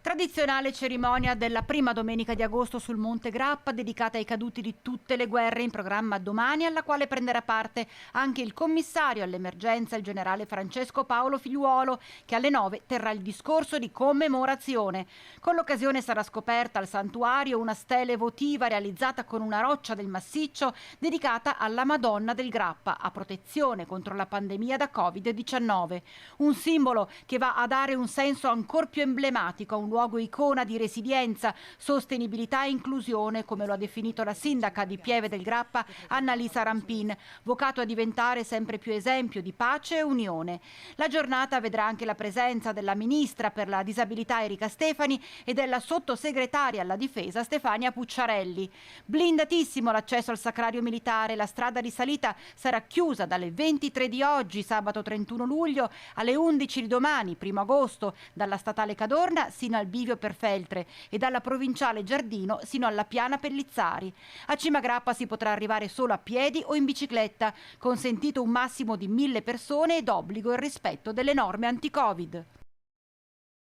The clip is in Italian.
Tradizionale cerimonia della prima domenica di agosto sul Monte Grappa, dedicata ai caduti di tutte le guerre, in programma domani, alla quale prenderà parte anche il commissario all'emergenza, il generale Francesco Paolo Figliuolo, che alle 9 terrà il discorso di commemorazione. Con l'occasione sarà scoperta al santuario una stele votiva realizzata con una roccia del massiccio dedicata alla Madonna del Grappa, a protezione contro la pandemia da Covid-19. Un simbolo che va a dare un senso ancor più emblematico a un luogo icona di resilienza, sostenibilità e inclusione, come lo ha definito la sindaca di Pieve del Grappa, Annalisa Rampin, vocato a diventare sempre più esempio di pace e unione. La giornata vedrà anche la presenza della ministra per la disabilità Erika Stefani e della sottosegretaria alla difesa Stefania Pucciarelli. Blindatissimo l'accesso al Sacrario Militare, la strada di salita sarà chiusa dalle 23 di oggi, sabato 31 luglio, alle 11 di domani, 1 agosto, dalla statale Cadorna sino al bivio per Feltre e dalla provinciale Giardino sino alla piana Pellizzari. A Cima Grappa si potrà arrivare solo a piedi o in bicicletta, consentito un massimo di 1000 persone ed obbligo il rispetto delle norme anti-Covid.